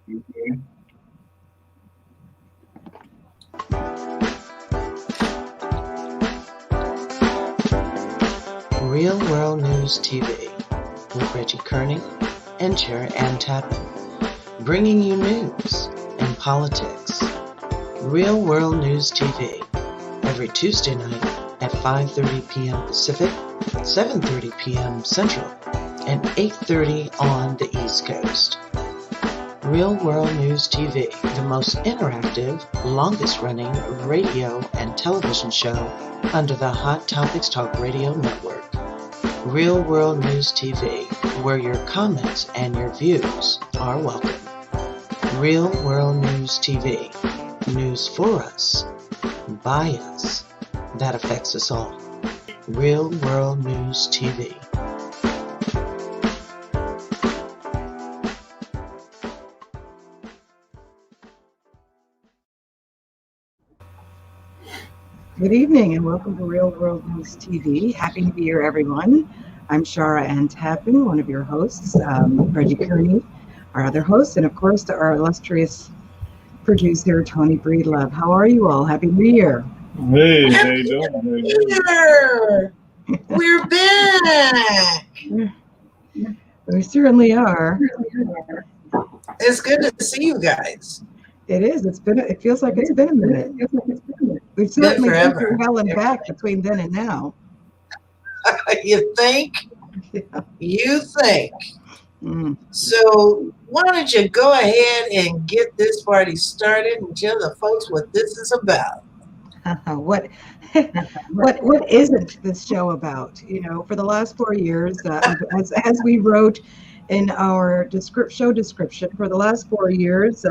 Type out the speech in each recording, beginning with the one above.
Real World News TV with Reggie Kearney and Chair Ann Tappan, bringing you news and politics. Real World News TV every Tuesday night at 5:30 p.m. Pacific, 7:30 p.m. Central, and 8:30 on the East Coast. Real World News TV, the most interactive, longest-running radio and television show under the Hot Topics Talk Radio Network. Real World News TV, where your comments and your views are welcome. Real World News TV, news for us, by us, that affects us all. Real World News TV. Good evening and welcome to Real World News TV. Happy New Year, everyone. I'm Shara Ann Tappan, one of your hosts, Reggie Kearney, our other host, and of course to our illustrious producer, Tony Breedlove. How are you all? Happy New Year. Hey, how you doing? We're back. We certainly are. It's good to see you guys. It is. It feels like it's been a minute. We've certainly been through hell and back between then and now. You think? Yeah. You think. Mm. So why don't you go ahead and get this party started and tell the folks what this is about. What isn't this show about? You know, for the last 4 years, as we wrote in our show description, for the last 4 years,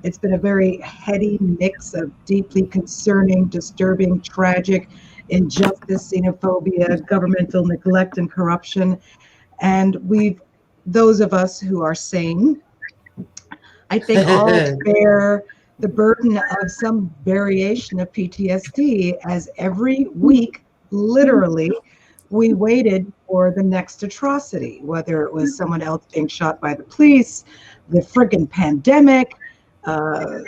it's been a very heady mix of deeply concerning, disturbing, tragic injustice, xenophobia, governmental neglect, and corruption. And those of us who are sane, I think all bear the burden of some variation of PTSD, as every week, literally, we waited for the next atrocity, whether it was someone else being shot by the police, the friggin' pandemic. Now,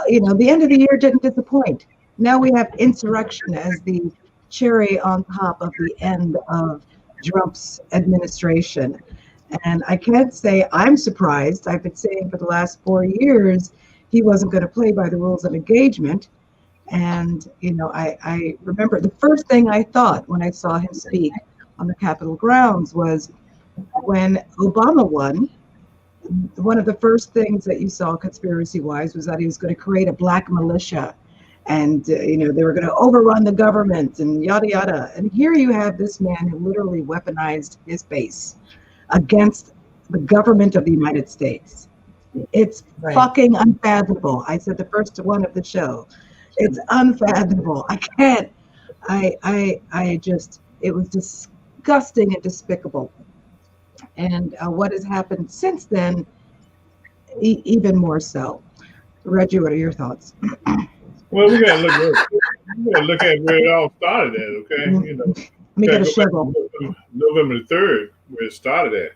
the end of the year didn't disappoint. Now we have insurrection as the cherry on top of the end of Drumpf's administration. And I can't say I'm surprised. I've been saying for the last 4 years he wasn't going to play by the rules of engagement. And, I remember the first thing I thought when I saw him speak on the Capitol grounds was when Obama won. One of the first things that you saw conspiracy-wise was that he was going to create a black militia, and they were going to overrun the government and yada yada. And here you have this man who literally weaponized his base against the government of the United States. It's fucking unfathomable. I said the first one of the show. It's unfathomable. I can't. It was disgusting and despicable. And what has happened since then, even more so. Reggie, what are your thoughts? Well, we gotta look at where it all started at, okay? Mm-hmm. Let me get a shovel. November the 3rd, where it started at.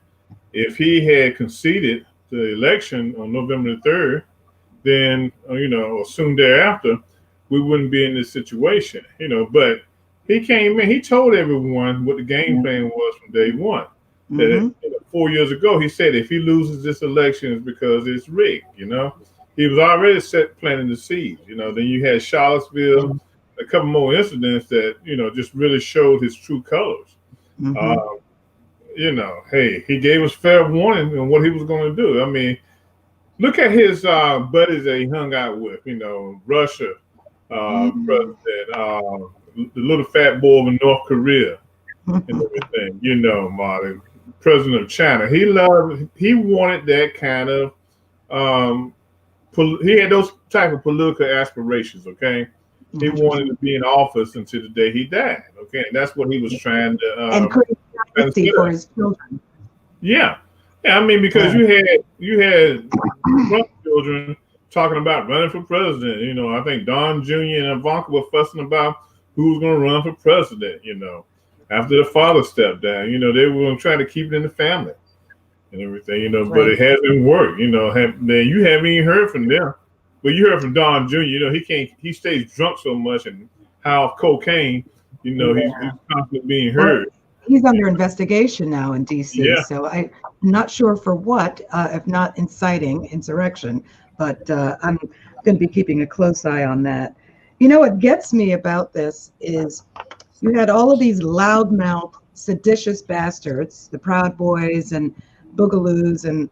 If he had conceded the election on November the 3rd, then or soon thereafter, we wouldn't be in this situation, But he came in, he told everyone what the game plan was from day one. That 4 years ago, he said if he loses this election, it's because it's rigged. He was already planting the seeds. Then you had Charlottesville, a couple more incidents that just really showed his true colors. Hey, he gave us fair warning on what he was going to do. I mean, look at his buddies that he hung out with. Russia president, the little fat boy of North Korea, and everything. Marty. President of China. He wanted that kind of, he had those type of political aspirations, okay? He wanted to be in office until the day he died, okay? And that's what he was trying to... and create safety for his children. Yeah. I mean, because you had Trump children talking about running for president. I think Don Jr. and Ivanka were fussing about who was going to run for president, after the father stepped down. They were going to try to keep it in the family. and everything, but it hasn't worked. Man, you haven't even heard from them. But you heard from Don Jr., he stays drunk so much and high off cocaine, he's constantly being heard. Well, he's under investigation now in D.C., Yeah. so I'm not sure for what, if not inciting insurrection, but I'm going to be keeping a close eye on that. What gets me about this is you had all of these loudmouth, seditious bastards, the Proud Boys and Boogaloos and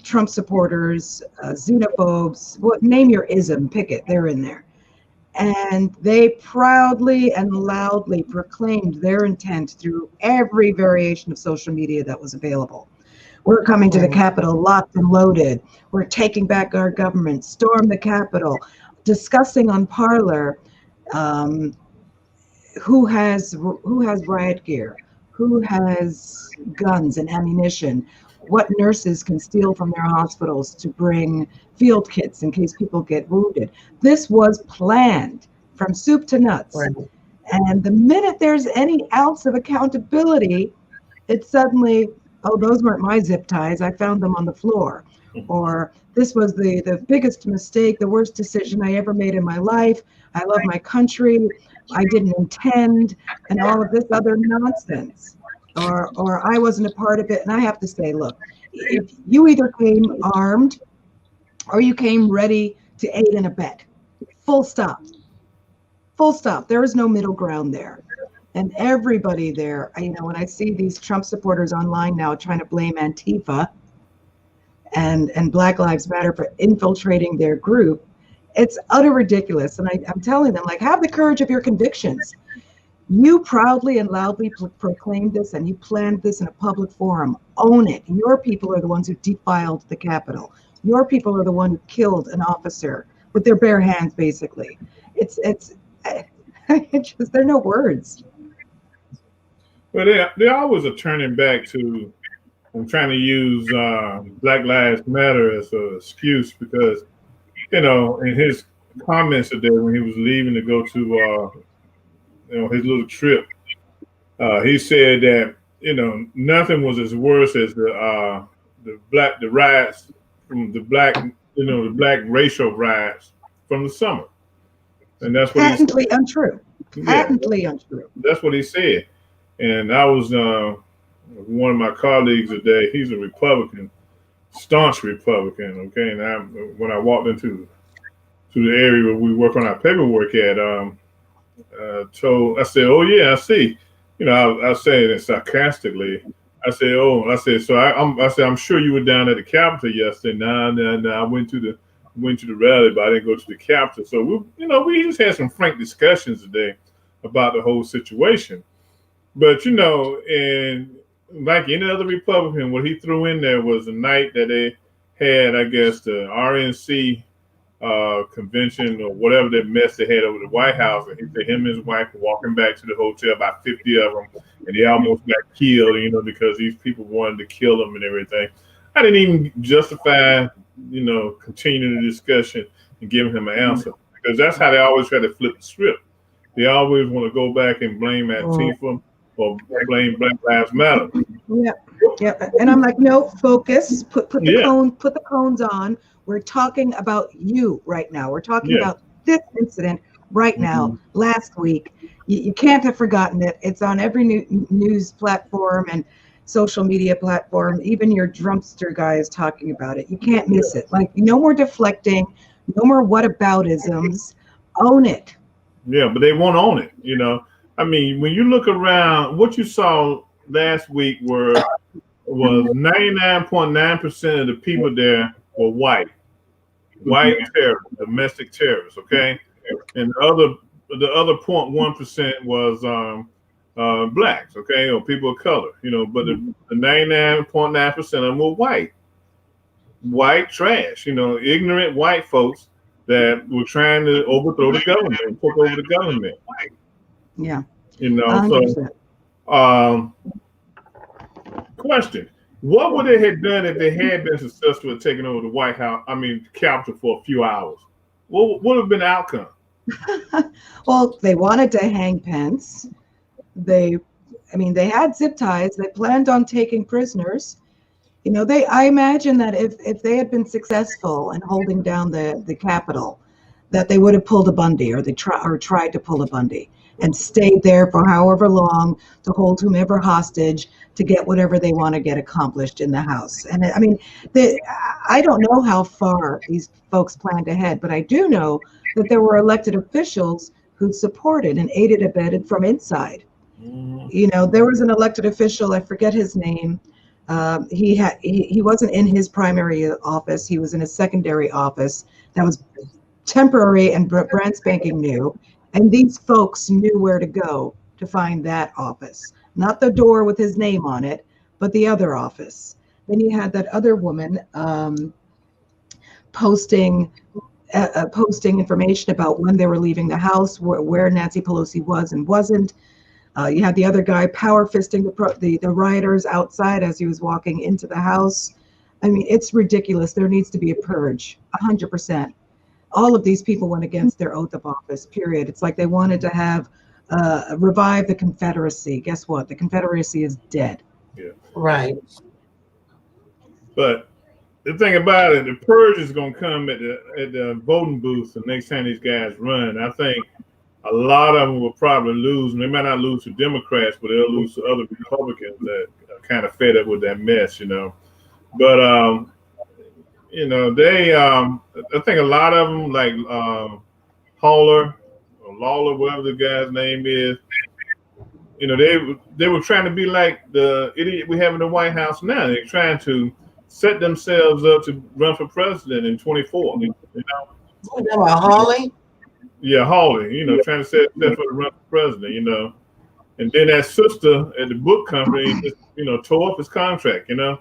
Trump supporters, xenophobes, name your ism, pick it, they're in there. And they proudly and loudly proclaimed their intent through every variation of social media that was available. We're coming to the Capitol locked and loaded. We're taking back our government, storm the Capitol, discussing on Parler who has riot gear, who has guns and ammunition, what nurses can steal from their hospitals to bring field kits in case people get wounded. This was planned from soup to nuts. Right. And the minute there's any ounce of accountability, it's suddenly, oh, those weren't my zip ties, I found them on the floor. Or this was the biggest mistake, the worst decision I ever made in my life. I love my country, I didn't intend, and all of this other nonsense. Or I wasn't a part of it. And I have to say, look, if you either came armed or you came ready to aid and abet, full stop. Full stop. There is no middle ground there. And everybody there, when I see these Trump supporters online now trying to blame Antifa and Black Lives Matter for infiltrating their group, it's utter ridiculous. And I'm telling them, have the courage of your convictions. You proudly and loudly proclaimed this, and you planned this in a public forum. Own it. Your people are the ones who defiled the Capitol. Your people are the one who killed an officer with their bare hands, basically. It's just, there are no words. Well, they always are turning back to, I'm trying to use Black Lives Matter as an excuse because, in his comments today when he was leaving to go to his little trip, he said that nothing was as worse as the riots from the black racial riots from the summer, and that's what patently untrue. Patently untrue. That's what he said, and I was one of my colleagues today. He's a Republican, staunch Republican. Okay, and when I walked into the area where we work on our paperwork at, I said, "Oh yeah, I see." I said it sarcastically. I said, "Oh," I said, "So I'm sure you were down at the Capitol yesterday." No, I went to the rally, but I didn't go to the Capitol. So we just had some frank discussions today about the whole situation. But and like any other Republican, what he threw in there was the night that they had, I guess, the RNC convention or whatever that mess they had over the White House, and he said him and his wife were walking back to the hotel, about 50 of them, and they almost got killed, because these people wanted to kill them and everything. I didn't even justify, continuing the discussion and giving him an answer, because that's how they always try to flip the script. They always want to go back and blame Antifa or blame Black Lives Matter. Yeah. And I'm like, no, focus, put the cones on. We're talking about you right now. We're talking about this incident right now, last week. You can't have forgotten it. It's on every news platform and social media platform. Even your Drumpster guy is talking about it. You can't miss it. No more deflecting, no more whataboutisms. Own it. Yeah, but they won't own it. When you look around, what you saw last week was 99.9% of the people there were white terrorists, domestic terrorists, okay? And the other 0.1% was blacks, okay, or people of color, but the 99.9% of them were white trash, ignorant white folks that were trying to overthrow the government and take over the government. Yeah. 100%. So question. What would they have done if they had been successful at taking over the White House, Capitol for a few hours? What would have been the outcome? Well, they wanted to hang Pence. They had zip ties. They planned on taking prisoners. You know, I imagine that if they had been successful in holding down the Capitol, that they would have pulled a Bundy, or tried to pull a Bundy, and stayed there for however long to hold whomever hostage to get whatever they want to get accomplished in the House. And I mean, I don't know how far these folks planned ahead, but I do know that there were elected officials who supported and aided and abetted from inside. You know, there was an elected official, I forget his name. He wasn't in his primary office. He was in a secondary office that was temporary and brand spanking new. And these folks knew where to go to find that office. Not the door with his name on it, but the other office. Then you had that other woman posting information about when they were leaving the House, where Nancy Pelosi was and wasn't. You had the other guy power fisting the rioters outside as he was walking into the House. I mean, it's ridiculous. There needs to be a purge, 100%. All of these people went against their oath of office, period. It's like they wanted to have revive the Confederacy. Guess what? The Confederacy is dead. Yeah. Right. But the thing about it, the purge is going to come at the voting booth the next time these guys run. I think a lot of them will probably lose, and they might not lose to Democrats, but they'll lose to other Republicans that are kind of fed up with that mess, you know. But you know, they I think a lot of them, like Lawler, whatever the guy's name is, you know, they were trying to be like the idiot we have in the White House now. They're trying to set themselves up to run for president in 24. You know, about Hawley? Yeah, Hawley. You know, trying to set himself up to run for president. You know, and then that sister at the book company, just, you know, tore up his contract. You know.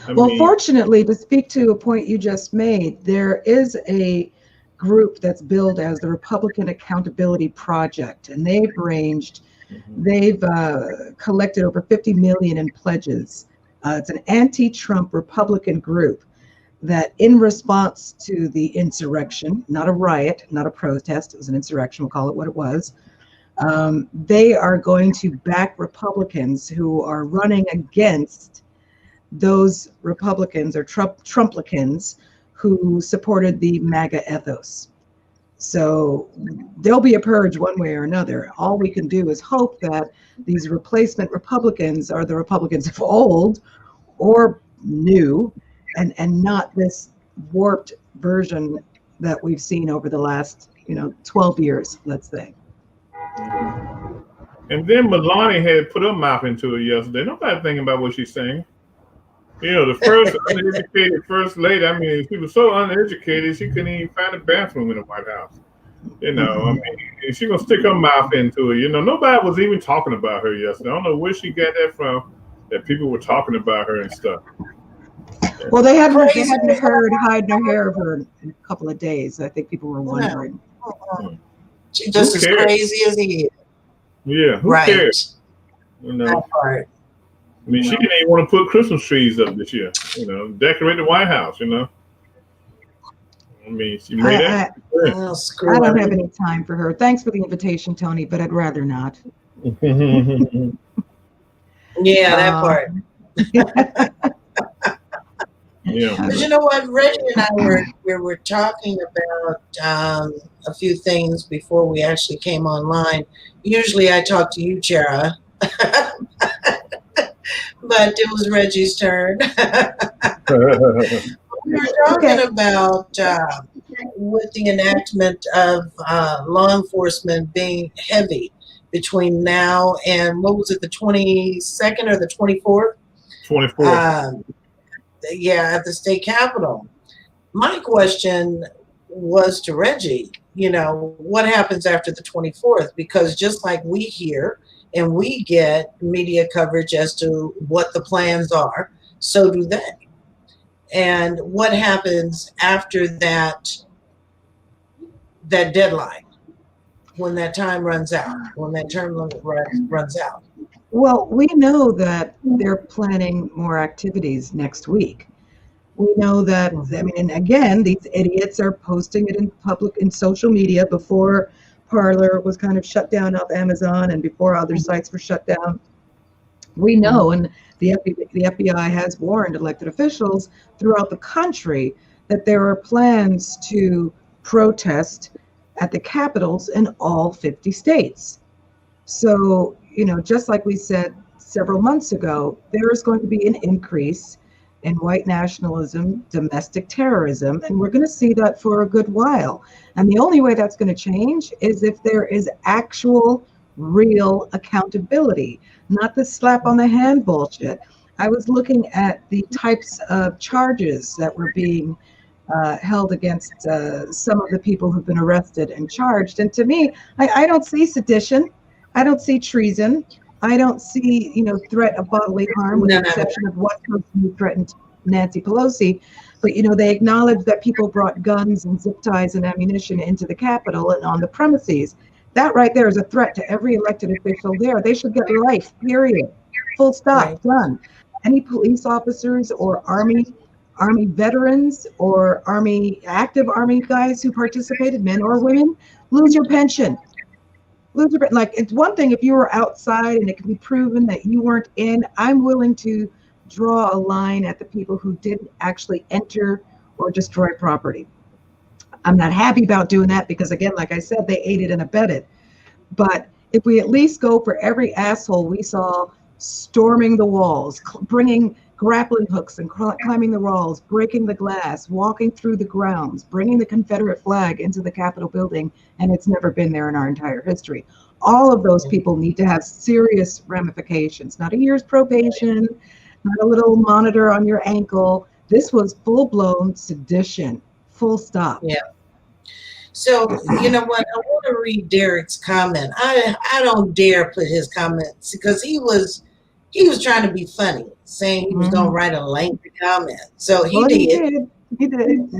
I mean, fortunately, to speak to a point you just made, there is a group that's billed as the Republican Accountability Project, and they've collected over 50 million in pledges. It's an anti-Trump Republican group that, in response to the insurrection, not a riot, not a protest, it was an insurrection, we'll call it what it was, they are going to back Republicans who are running against those Republicans or Trumplicans who supported the MAGA ethos. So there'll be a purge one way or another. All we can do is hope that these replacement Republicans are the Republicans of old or new, and not this warped version that we've seen over the last, 12 years, let's say. And then Melania had put her mouth into it yesterday. Nobody thinking about what she's saying. You know, the first uneducated first lady, I mean, she was so uneducated, she couldn't even find a bathroom in the White House. You know, I mean, she's going to stick her mouth into it. You know, nobody was even talking about her yesterday. I don't know where she got that from, that people were talking about her and stuff. Well, they hadn't heard hide no hair of her in a couple of days. I think people were wondering. She's just as crazy as he is. Yeah, who cares? You know, that part. I mean, she didn't even want to put Christmas trees up this year, decorate the White House, I mean, she made that. I don't have any time for her. Thanks for the invitation, Tony, but I'd rather not. Yeah, that part. Yeah. But you know what, Reggie and I were talking about a few things before we actually came online. Usually I talk to you, Chara. But it was Reggie's turn. We were talking about with the enactment of law enforcement being heavy between now and, what was it, the 22nd or the 24th? 24th. Yeah, at the state capitol. My question was to Reggie, what happens after the 24th? Because just like we hear and we get media coverage as to what the plans are, so do they. And what happens after that deadline, when that time runs out, when that term runs out? Well, we know that they're planning more activities next week. We know that, and again, these idiots are posting it in public, in social media, before Parler was kind of shut down off Amazon and before other sites were shut down. We know, and the FBI has warned elected officials throughout the country that there are plans to protest at the capitals in all 50 states. So, just like we said several months ago, there is going to be an increase in white nationalism, domestic terrorism, and we're going to see that for a good while. And the only way that's going to change is if there is actual, real accountability, not the slap on the hand bullshit. I was looking at the types of charges that were being held against some of the people who've been arrested and charged. And to me, I don't see sedition. I don't see treason. I don't see, threat of bodily harm, with the exception of one person who threatened Nancy Pelosi. But, they acknowledge that people brought guns and zip ties and ammunition into the Capitol and on the premises. That right there is a threat to every elected official there. They should get life, period. Full stop, right. Done. Any police officers or Army veterans or active Army guys who participated, men or women, lose your pension. Like, it's one thing if you were outside and it can be proven that you weren't in. I'm willing to draw a line at the people who didn't actually enter or destroy property. I'm not happy about doing that because, again, like I said, they aided and abetted. But if we at least go for every asshole we saw storming the walls, bringing grappling hooks and climbing the walls, breaking the glass, walking through the grounds, bringing the Confederate flag into the Capitol building, and it's never been there in our entire history. All of those people need to have serious ramifications, not a year's probation, not a little monitor on your ankle. This was full-blown sedition, full stop. Yeah. So, you know what? I want to read Derek's comment. I don't dare put his comments because he was trying to be funny, saying he was going to write a lengthy comment. So he did. He did.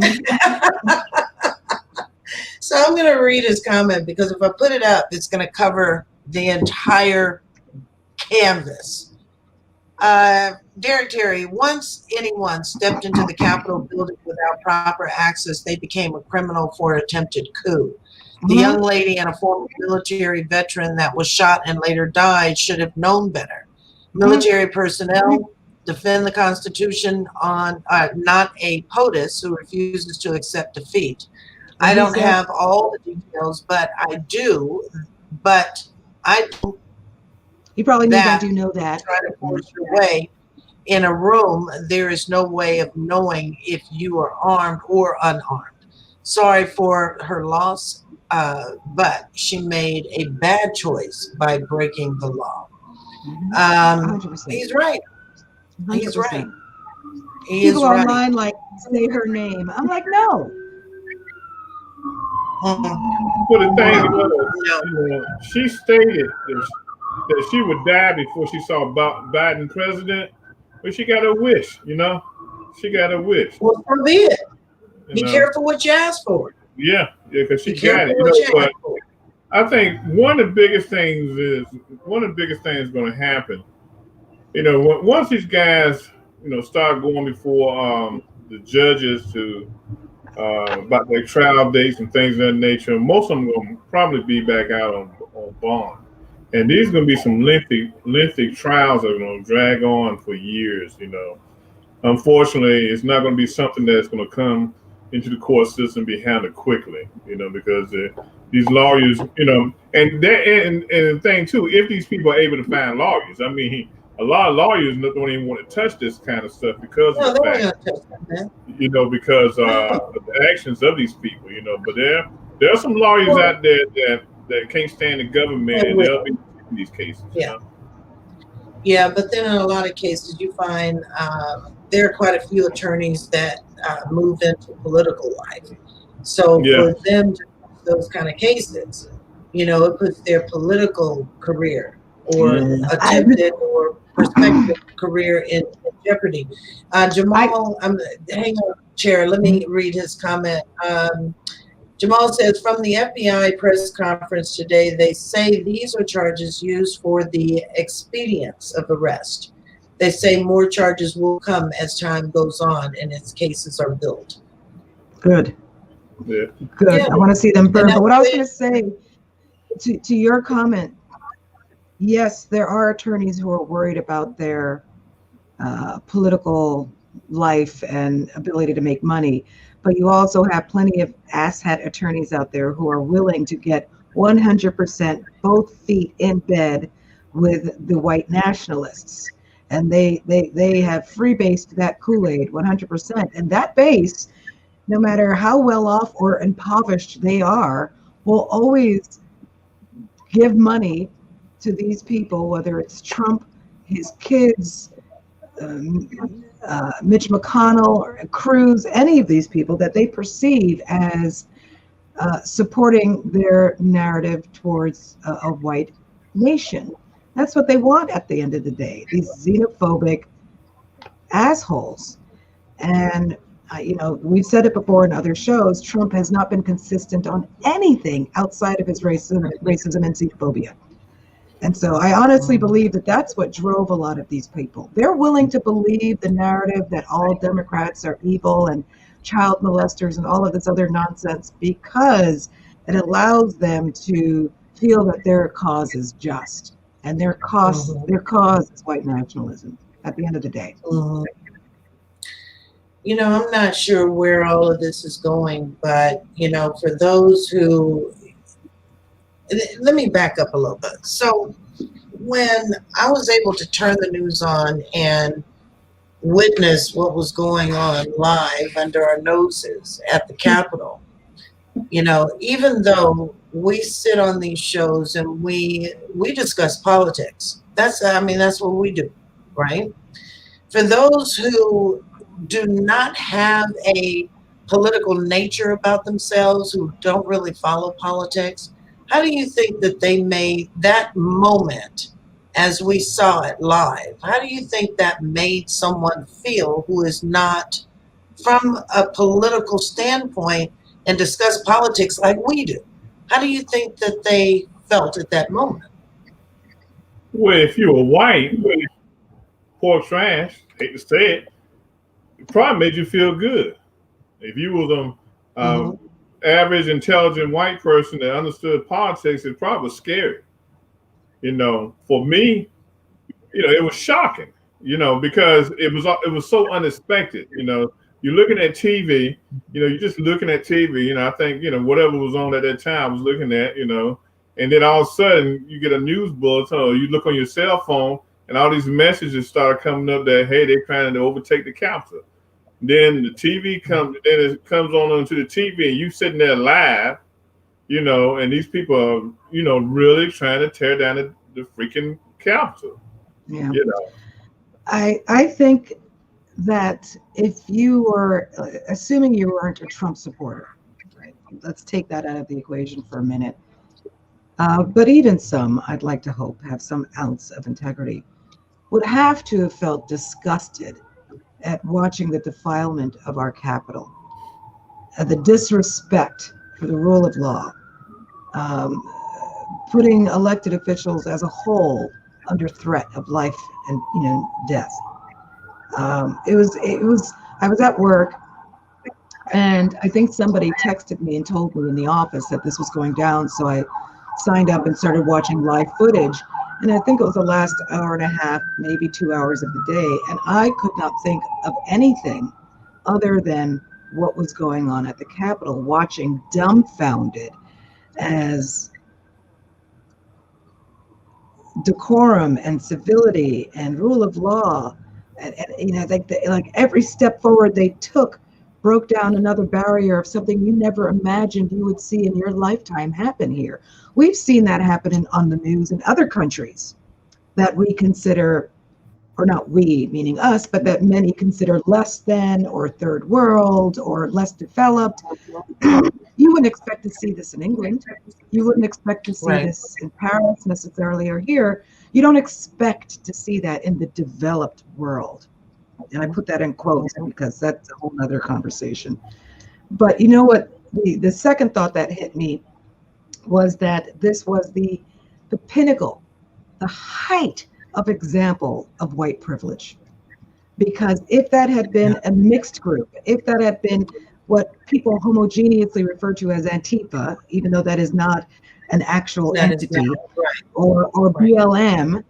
So I'm going to read his comment because if I put it up, it's going to cover the entire canvas. Derek Terry, once anyone stepped into the Capitol building without proper access, they became a criminal for an attempted coup. The young lady and a former military veteran that was shot and later died should have known better. Military personnel defend the Constitution on not a POTUS who refuses to accept defeat. I don't have all the details, but I do. But I do. You probably do know that. Try to force your way in a room. There is no way of knowing if you are armed or unarmed. Sorry for her loss, but she made a bad choice by breaking the law. He's right. 100%. He's right. People online like say her name. I'm like, no. But the thing was, she stated that she would die before she saw Biden president, but she got a wish. She got a wish. Well, so be it. Be careful what you ask for. Yeah, because she got it. But I think one of the biggest things going to happen. Once these guys, start going before the judges to about their trial dates and things of that nature, most of them going to probably be back out on bond. And these are going to be some lengthy trials that are going to drag on for years. Unfortunately, it's not going to be something that's going to come into the court system and be handled quickly. Because these lawyers, and the thing too, if these people are able to find lawyers, I mean, a lot of lawyers don't even want to touch this kind of stuff because of the fact, because of the actions of these people. But there are some lawyers out there that can't stand the government, and they'll be in these cases. Yeah, but then in a lot of cases, you find there are quite a few attorneys that move into political life. So for them to those kind of cases, it puts their political career or attempted or prospective career in jeopardy. Jamal, hang on, Chair. Let me read his comment. Jamal says, from the FBI press conference today, they say these are charges used for the expedience of arrest. They say more charges will come as time goes on and its cases are built. Good. Yeah. Good. I want to see them burn. But what I was going to say to your comment, yes, there are attorneys who are worried about their political life and ability to make money, but you also have plenty of asshat attorneys out there who are willing to get 100% both feet in bed with the white nationalists. And they have freebased that Kool-Aid 100%. And that base, no matter how well off or impoverished they are, will always give money to these people, whether it's Trump, his kids, Mitch McConnell, or Cruz, any of these people that they perceive as supporting their narrative towards a white nation. That's what they want at the end of the day, these xenophobic assholes. And, we've said it before in other shows, Trump has not been consistent on anything outside of his racism and xenophobia. And so I honestly believe that that's what drove a lot of these people. They're willing to believe the narrative that all Democrats are evil and child molesters and all of this other nonsense because it allows them to feel that their cause is just. And their cause is white nationalism at the end of the day. I'm not sure where all of this is going, but, for those who, let me back up a little bit. So when I was able to turn the news on and witness what was going on live under our noses at the Capitol, even though we sit on these shows and we discuss politics, that's what we do, right? For those who do not have a political nature about themselves, who don't really follow politics, how do you think that they made that moment as we saw it live? How do you think that made someone feel who is not from a political standpoint and discuss politics like we do? How do you think that they felt at that moment? Well, if you were white, poor trash, hate to say it, it probably made you feel good. If you were the average, intelligent white person that understood politics, it probably was scary. For me, it was shocking. Because it was so unexpected. You're looking at TV. You're just looking at TV. I think whatever was on at that time I was looking at. And then all of a sudden you get a news bulletin, or you look on your cell phone, and all these messages start coming up that hey, they're trying to overtake the Capitol. Then the TV comes, then it comes on onto the TV, and you sitting there live, and these people are, really trying to tear down the freaking Capitol. Yeah. I think that if you were, assuming you weren't a Trump supporter, right? Let's take that out of the equation for a minute. But even some, I'd like to hope, have some ounce of integrity, would have to have felt disgusted at watching the defilement of our Capitol, the disrespect for the rule of law, putting elected officials as a whole under threat of life and death. It was. I was at work, and I think somebody texted me and told me in the office that this was going down. So I signed up and started watching live footage. And I think it was the last hour and a half, maybe 2 hours of the day. And I could not think of anything other than what was going on at the Capitol, watching dumbfounded as decorum and civility and rule of law, and like every step forward they took broke down another barrier of something you never imagined you would see in your lifetime happen here. We've seen that happen on the news in other countries that we consider, or not we, meaning us, but that many consider less than, or third world, or less developed. You wouldn't expect to see this in England. You wouldn't expect to see this in Paris necessarily, or here. You don't expect to see that in the developed world. And I put that in quotes because that's a whole other conversation. But you know what? The second thought that hit me was that this was the pinnacle, the height of example of white privilege. Because if that had been a mixed group, if that had been what people homogeneously refer to as Antifa, even though that is not an actual That is entity, now right. or BLM,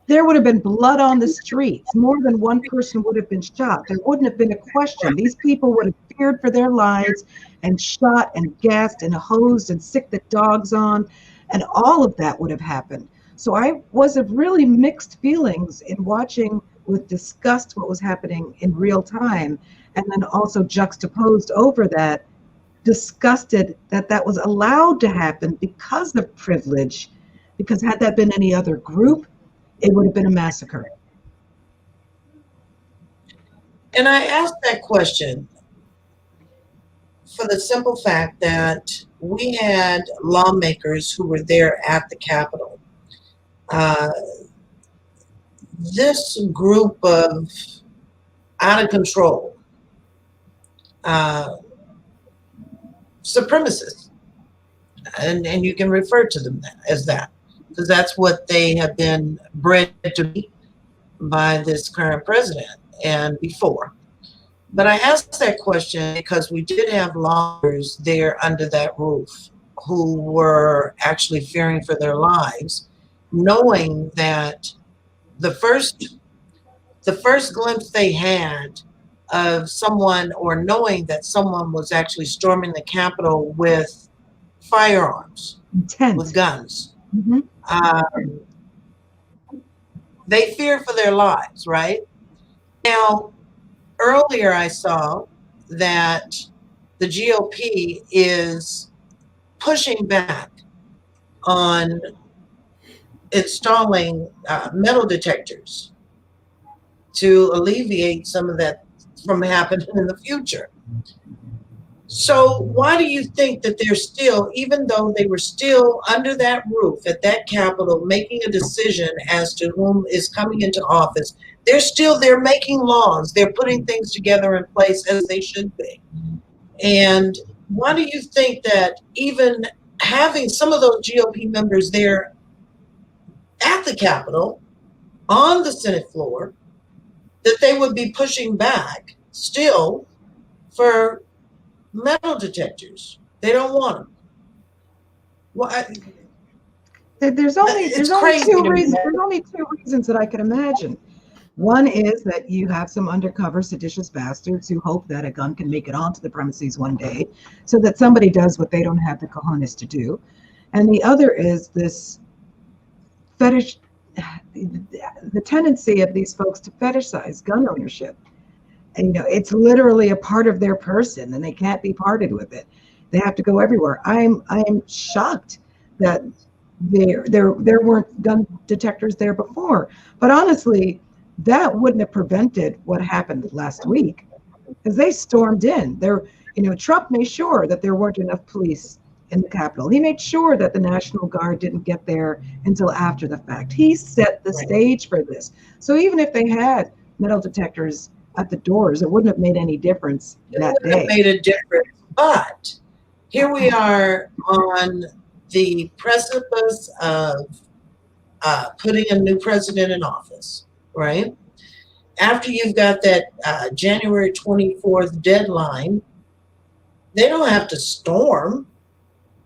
there would have been blood on the streets. More than one person would have been shot. There wouldn't have been a question. These people would have feared for their lives and shot and gassed and hosed and sicked the dogs on, and all of that would have happened. So I was of really mixed feelings in watching with disgust what was happening in real time, and then also juxtaposed over that, disgusted that that was allowed to happen because of privilege, because had that been any other group, it would have been a massacre. And I asked that question for the simple fact that we had lawmakers who were there at the Capitol. This group of out of control supremacists, and you can refer to them as that, because that's what they have been bred to be by this current president and before. But I asked that question because we did have lawmakers there under that roof who were actually fearing for their lives, knowing that the first glimpse they had of someone, or knowing that someone was actually storming the Capitol with firearms, Intent. with guns, Mm-hmm. they fear for their lives, right? Now, earlier I saw that the GOP is pushing back on installing metal detectors to alleviate some of that from happening in the future. So why do you think that they're still, even though they were still under that roof at that Capitol making a decision as to whom is coming into office, they're making laws, they're putting things together in place as they should be? And why do you think that even having some of those GOP members there at the Capitol, on the Senate floor, that they would be pushing back still for metal detectors? They don't want them. Well, There's only crazy two to me. reasons. There's only two reasons that I can imagine. One is that you have some undercover seditious bastards who hope that a gun can make it onto the premises one day, so that somebody does what they don't have the cojones to do. And the other is this fetish, the tendency of these folks to fetishize gun ownership. And, it's literally a part of their person, and they can't be parted with it. They have to go everywhere. I'm shocked that there weren't gun detectors there before. But honestly, that wouldn't have prevented what happened last week, because they stormed in. Trump made sure that there weren't enough police in the Capitol. He made sure that the National Guard didn't get there until after the fact. He set the stage for this. So even if they had metal detectors at the doors, it wouldn't have made any difference that day. It wouldn't have made a difference. But here we are on the precipice of putting a new president in office, right? After you've got that January 24th deadline, they don't have to storm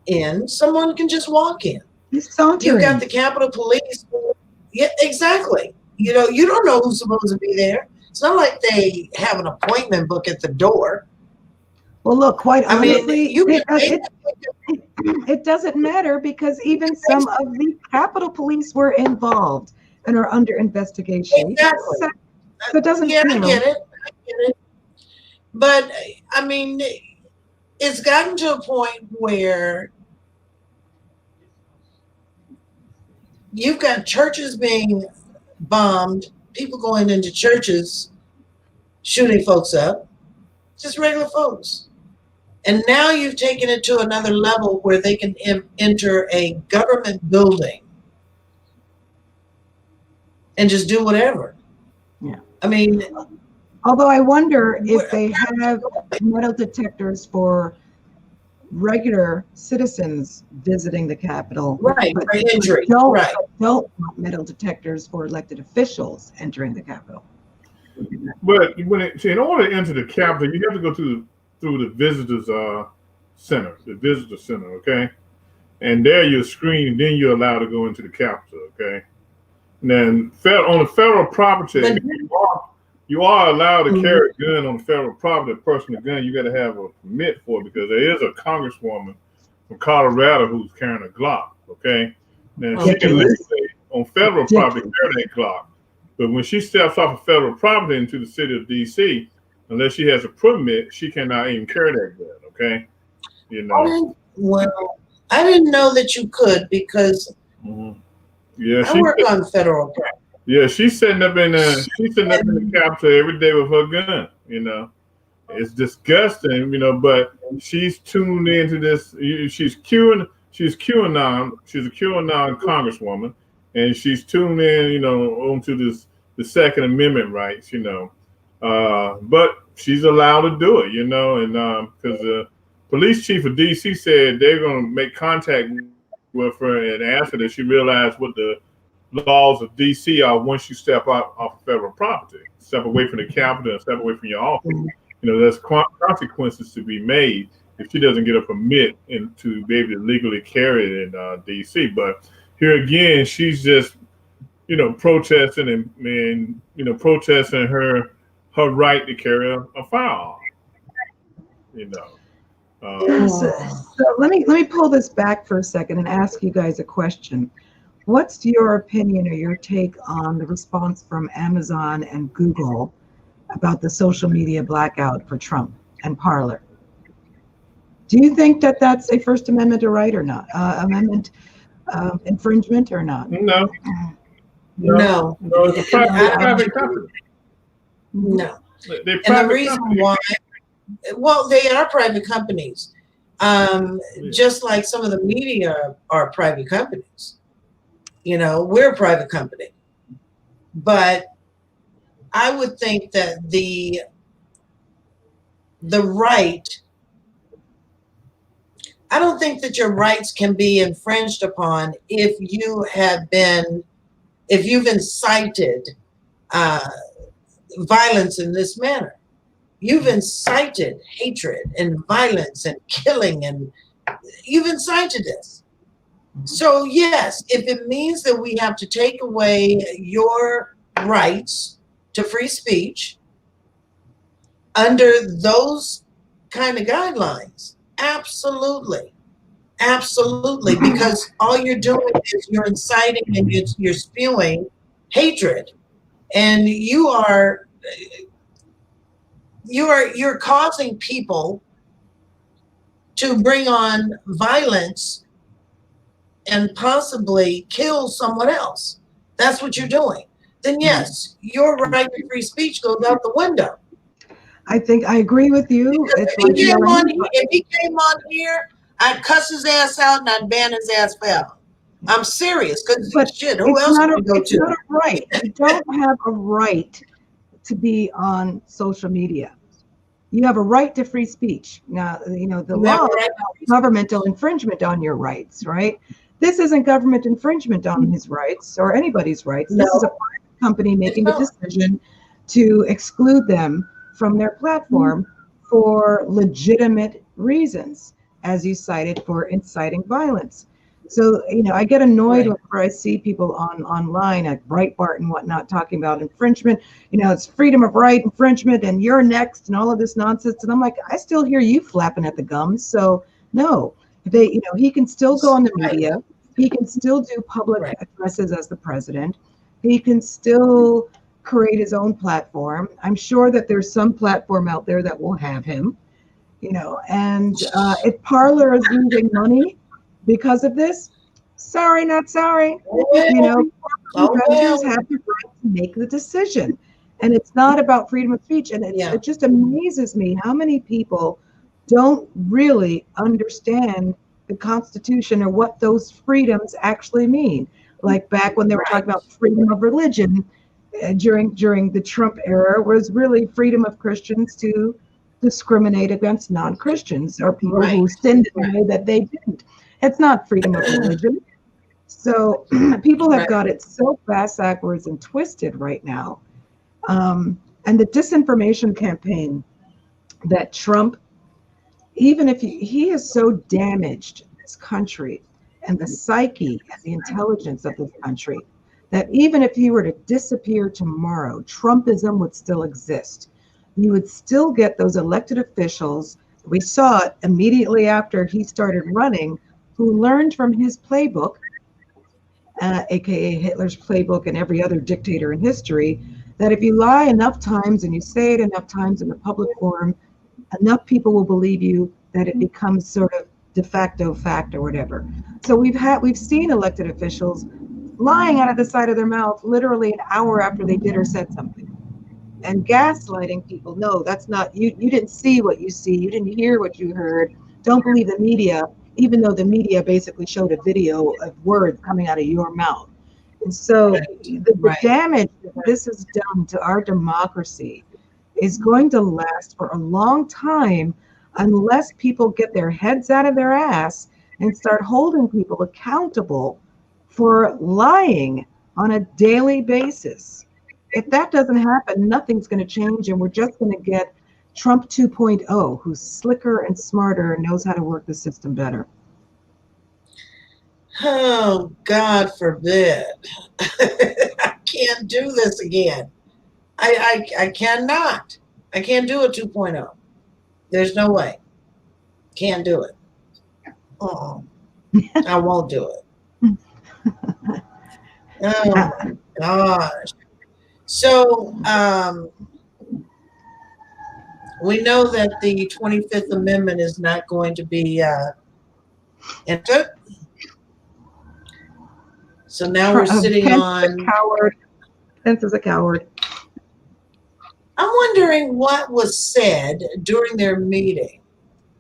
in. Someone can just walk in. He's sauntering. You've got the Capitol Police. Yeah, exactly. You don't know who's supposed to be there. It's not like they have an appointment book at the door. Well, look, quite honestly, it doesn't matter, because even some of the Capitol Police were involved and are under investigation. Exactly. So it doesn't. Yeah, I get it. But I mean, it's gotten to a point where you've got churches being bombed, people going into churches, shooting folks up, just regular folks. And now you've taken it to another level where they can enter a government building and just do whatever. Yeah. I mean, although I wonder if they have metal detectors for regular citizens visiting the Capitol. Right, but for injury. Don't want metal detectors for elected officials entering the Capitol. But in order to enter the Capitol, you have to go through the visitors center, okay? and there you're screened, then you're allowed to go into the Capitol, okay? And then on the federal property, you are allowed to carry a gun on federal property. A personal gun, you got to have a permit for it, because there is a congresswoman from Colorado who's carrying a Glock, okay? Now, she can legally, on federal property, carry that Glock. But when she steps off of federal property into the city of D.C., unless she has a permit, she cannot even carry that gun, okay? You know. Well, I didn't know that you could, because yeah, I work on federal property. Yeah, she's sitting up in the Capitol every day with her gun, you know. It's disgusting, you know, but she's tuned into this. She's a QAnon congresswoman, and she's tuned in, you know, onto the Second Amendment rights, you know. But she's allowed to do it, you know, and because the police chief of D.C. said they're going to make contact with her and ask her that she realize what the laws of D.C. are once you step out off of federal property, step away from the Capitol and step away from your office. You know, there's consequences to be made if she doesn't get a permit and to be able to legally carry it in D.C. But here again, she's just, you know, protesting and you know, protesting her right to carry a firearm. You know. So let me pull this back for a second and ask you guys a question. What's your opinion or your take on the response from Amazon and Google about the social media blackout for Trump and Parler? Do you think that that's a First Amendment right or not? Amendment infringement or not? No. No. It's a private company. No. And the reason why, well, they are private companies. Just like some of the media are private companies. You know, we're a private company. But I would think that the right, I don't think that your rights can be infringed upon if you've incited violence in this manner. You've incited hatred and violence and killing, and you've incited this. So yes, if it means that we have to take away your rights to free speech under those kind of guidelines, absolutely. Absolutely, because all you're doing is you're inciting and you're spewing hatred, and you're causing people to bring on violence and possibly kill someone else. That's what you're doing. Then yes, your right to free speech goes out the window. I think I agree with you. If he came on here, I'd cuss his ass out and I'd ban his ass forever. I'm serious, because shit, who else would go to? It's not a right. You don't have a right to be on social media. You have a right to free speech. Now, you know, the law is governmental infringement on your rights, right? This isn't government infringement on his rights or anybody's rights. This is a private company making a decision to exclude them from their platform for legitimate reasons, as you cited, for inciting violence. So, you know, I get annoyed whenever I see people online at Breitbart and whatnot talking about infringement. You know, it's freedom of right infringement and you're next and all of this nonsense. And I'm like, I still hear you flapping at the gums. So no, he can still go on the media. He can still do public addresses as the president. He can still create his own platform. I'm sure that there's some platform out there that will have him, you know, and if Parler is losing money because of this, sorry, not sorry. You know, judges have the right to make the decision. And it's not about freedom of speech. And it just amazes me how many people don't really understand the Constitution or what those freedoms actually mean. Like back when they were talking about freedom of religion during the Trump era, was really freedom of Christians to discriminate against non-Christians or people who sinned in a way that they didn't. It's not freedom of religion. So people have got it so backwards and twisted right now. And the disinformation campaign that Trump, even if he has so damaged this country, and the psyche and the intelligence of this country that even if he were to disappear tomorrow, Trumpism would still exist. You would still get those elected officials. We saw it immediately after he started running, who learned from his playbook, aka Hitler's playbook and every other dictator in history, that if you lie enough times and you say it enough times in the public forum, enough people will believe you that it becomes sort of de facto fact or whatever. So we've seen elected officials lying out of the side of their mouth literally an hour after they did or said something, and gaslighting people. No, that's not you. You didn't see what you see. You didn't hear what you heard. Don't believe the media, even though the media basically showed a video of words coming out of your mouth. And so the damage that this has done to our democracy is going to last for a long time unless people get their heads out of their ass and start holding people accountable for lying on a daily basis. If that doesn't happen, nothing's going to change, and we're just going to get Trump 2.0, who's slicker and smarter and knows how to work the system better. Oh, God forbid. I can't do this again. I cannot. I can't do a 2.0. There's no way. Can't do it. Oh, I won't do it. Oh my gosh. So we know that the 25th Amendment is not going to be entered. So now we're sitting Pence on. is a coward. Pence is a coward. I'm wondering what was said during their meeting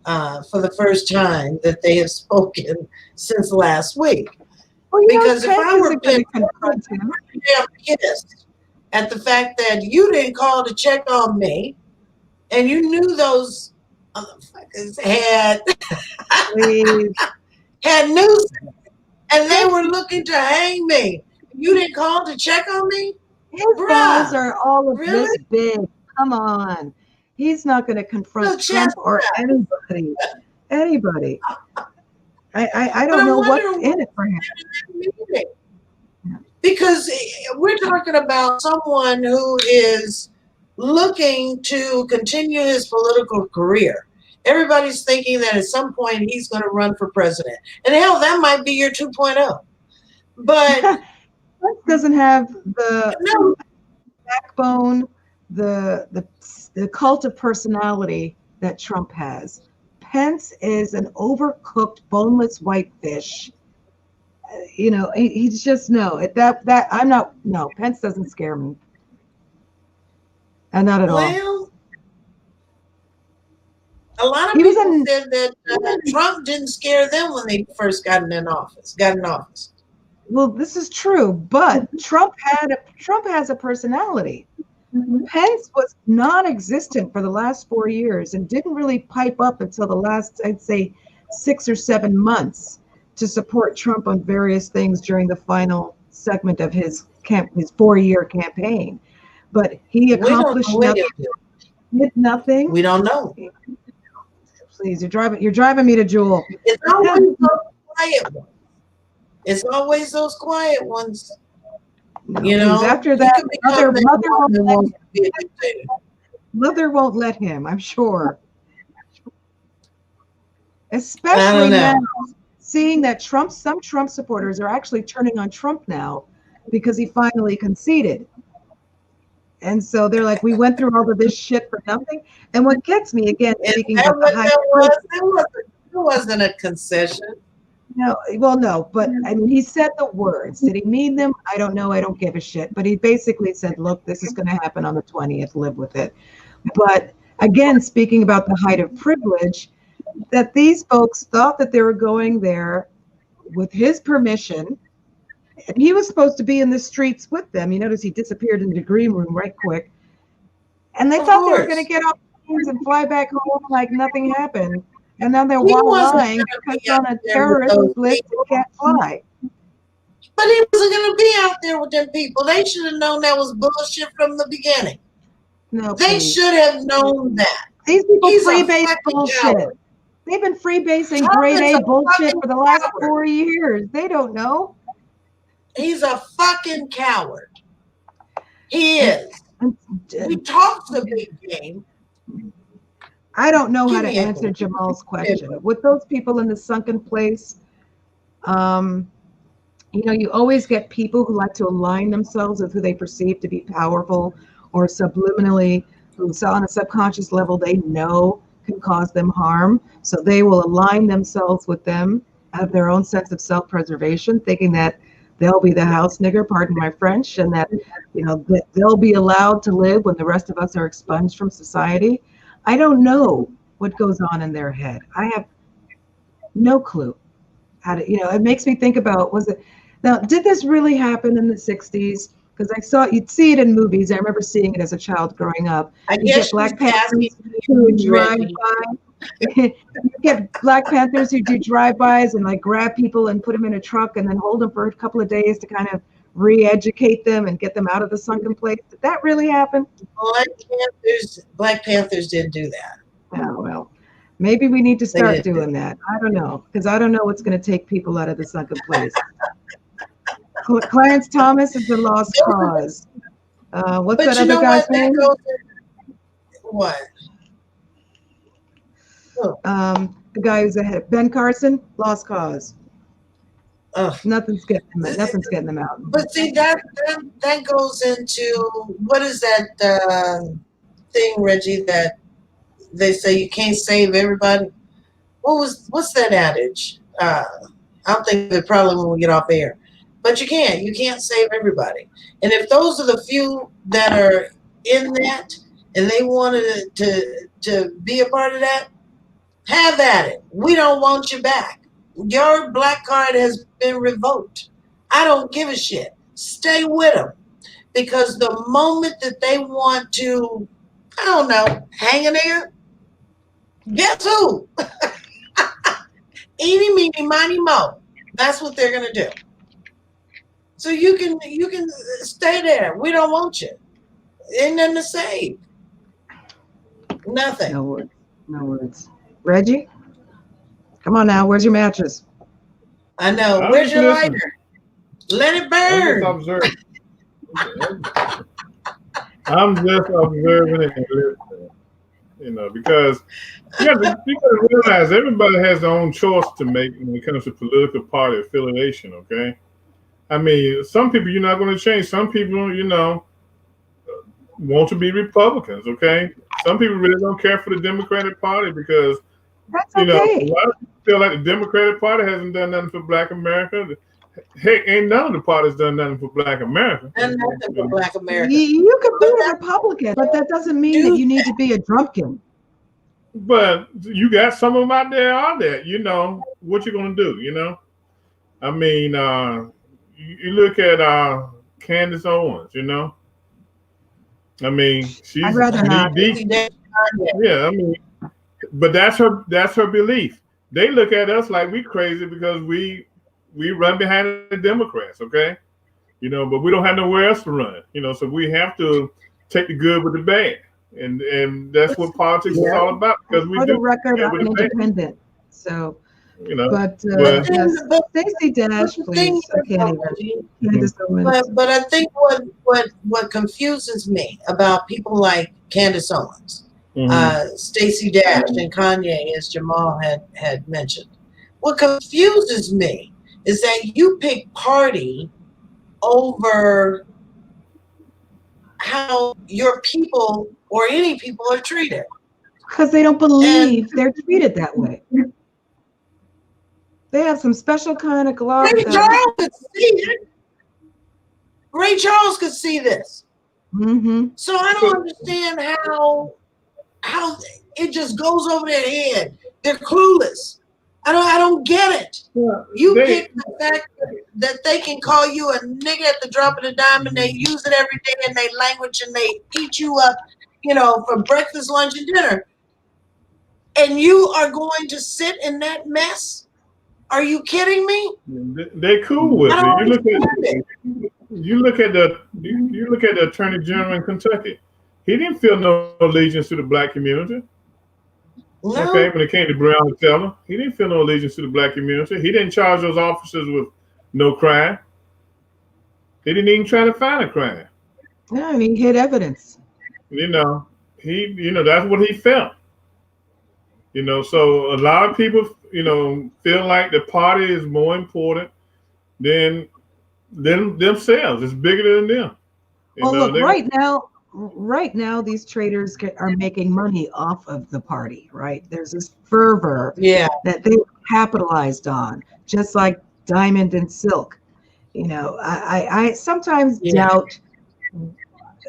for the first time that they have spoken since last week. Well, because if I were going to confront him, I'm pissed at the fact that you didn't call to check on me, and you knew those motherfuckers had news, and they were looking to hang me. You didn't call to check on me? His balls are all of this big. Come on. He's not going to confront Trump or anybody. Anybody. I don't know what's in it for him. Because we're talking about someone who is looking to continue his political career. Everybody's thinking that at some point he's going to run for president. And hell, that might be your 2.0. But Trump doesn't have the backbone, the cult of personality that Trump has. Pence is an overcooked, boneless whitefish. You know, he's just Pence doesn't scare me. And not at all. Well, a lot of people said that Trump didn't scare them when they first got in office. Well, this is true, but Trump has a personality. Pence was non-existent for the last 4 years and didn't really pipe up until the last, I'd say, 6 or 7 months to support Trump on various things during the final segment of his 4-year campaign. But he accomplished nothing. We don't know. Please, you're driving me to Jewel. It's always those quiet ones. It's always those quiet ones. No, you know, after that, Mother won't let him, I'm sure. Especially now, seeing that some Trump supporters are actually turning on Trump now because he finally conceded. And so they're like, we went through all of this shit for nothing. And what gets me, again, speaking about the high, it wasn't a concession. No, well, no, but I mean, he said the words. Did he mean them? I don't know. I don't give a shit. But he basically said, look, this is going to happen on the 20th. Live with it. But again, speaking about the height of privilege, that these folks thought that they were going there with his permission. And he was supposed to be in the streets with them. You notice he disappeared in the green room right quick. And they thought they were going to get off planes and fly back home like nothing happened. And now they're lying because on a terrorist list they can't fly. But he wasn't going to be out there with them people. They should have known that was bullshit from the beginning. No, they should have known that. These people freebase bullshit. They've been freebasing Trump grade is A a bullshit fucking for the last coward. 4 years. They don't know. He's a fucking coward. He is. He talks a big game. I don't know how Give to me a answer minute. Jamal's question. With those people in the sunken place, you know, you always get people who like to align themselves with who they perceive to be powerful, or subliminally, who on a subconscious level they know can cause them harm. So they will align themselves with them out of their own sense of self-preservation, thinking that they'll be the house nigger, pardon my French, and that, you know, that they'll be allowed to live when the rest of us are expunged from society. I don't know what goes on in their head. I have no clue how to, you know, it makes me think about, did this really happen in the 60s? Because you'd see it in movies. I remember seeing it as a child growing up. I You guess get Black she's Panthers asking who you, drive Reggie. by. You get Black Panthers who do drive-bys and like grab people and put them in a truck and then hold them for a couple of days to kind of re-educate them and get them out of the sunken place. Did that really happen? Black Panthers didn't do that. Oh, well, maybe we need to start doing that. I don't know, because I don't know what's going to take people out of the sunken place. Clarence Thomas is the lost cause. What's that other guy's name? What? The guy who's ahead, Ben Carson, lost cause. Nothing's getting them out. But see, that goes into, what is that thing, Reggie, that they say you can't save everybody? What's that adage? I'll think of it probably when we get off air. But you can't save everybody. And if those are the few that are in that and they wanted to be a part of that, have at it. We don't want you back. Your black card has been revoked. I don't give a shit. Stay with them. Because the moment that they want to, I don't know, hang in there, guess who? Eeny, meeny, miny, mo. That's what they're going to do. So you can stay there. We don't want you. Ain't nothing to save. Nothing. No words. Reggie? Come on now. Where's your mattress? I know. Where's your lighter? Let it burn. I'm just observing and listening. You know, because you got to realize everybody has their own choice to make when it comes to political party affiliation, okay? I mean, some people you're not going to change. Some people, you know, want to be Republicans, okay? Some people really don't care for the Democratic Party because, you know, a lot of people feel like the Democratic Party hasn't done nothing for Black America. Heck, ain't none of the parties done nothing for Black America. And nothing for Black America. You can be a Republican, but that doesn't mean that you need to be a Drumpkin. But you got some of them out there, you know, what you going to do, you know? I mean, you look at Candace Owens, you know? I mean, she's I'd rather not. Yeah, I mean, but that's her belief. They look at us like we crazy because we run behind the Democrats, okay? You know, but we don't have nowhere else to run, you know, so we have to take the good with the bad. And that's what politics is all about. Because for the record, I'm independent. So, you know, but Stacey Dash, please. I can't even. But I think what confuses me about people like Candace Owens, Stacey Dash, and Kanye, as Jamal had mentioned, what confuses me is that you pick party over how your people or any people are treated. Because they don't believe they're treated that way. They have some special kind of gloves. Ray Charles could see it. Ray Charles could see this. Mm-hmm. So I don't understand how it just goes over their head. They're clueless. I don't get it. You pick the fact that they can call you a nigga at the drop of a dime, and they use it every day in their language, and they eat you up, you know, for breakfast, lunch, and dinner. And you are going to sit in that mess? Are you kidding me? They're cool with it. You look at the Attorney General in Kentucky. He didn't feel no allegiance to the Black community. Okay, No. when it came to Brown Teller, he didn't feel no allegiance to the black community. He didn't charge those officers with no crime. He didn't even try to find a crime. Yeah, and he hid evidence. You know, that's what he felt. So a lot of people, feel like the party is more important than themselves. It's bigger than them. Well, look, They right now, these traders are making money off of the party, right? There's this fervor Yeah. that they capitalized on, just like diamond and silk. I sometimes Yeah. doubt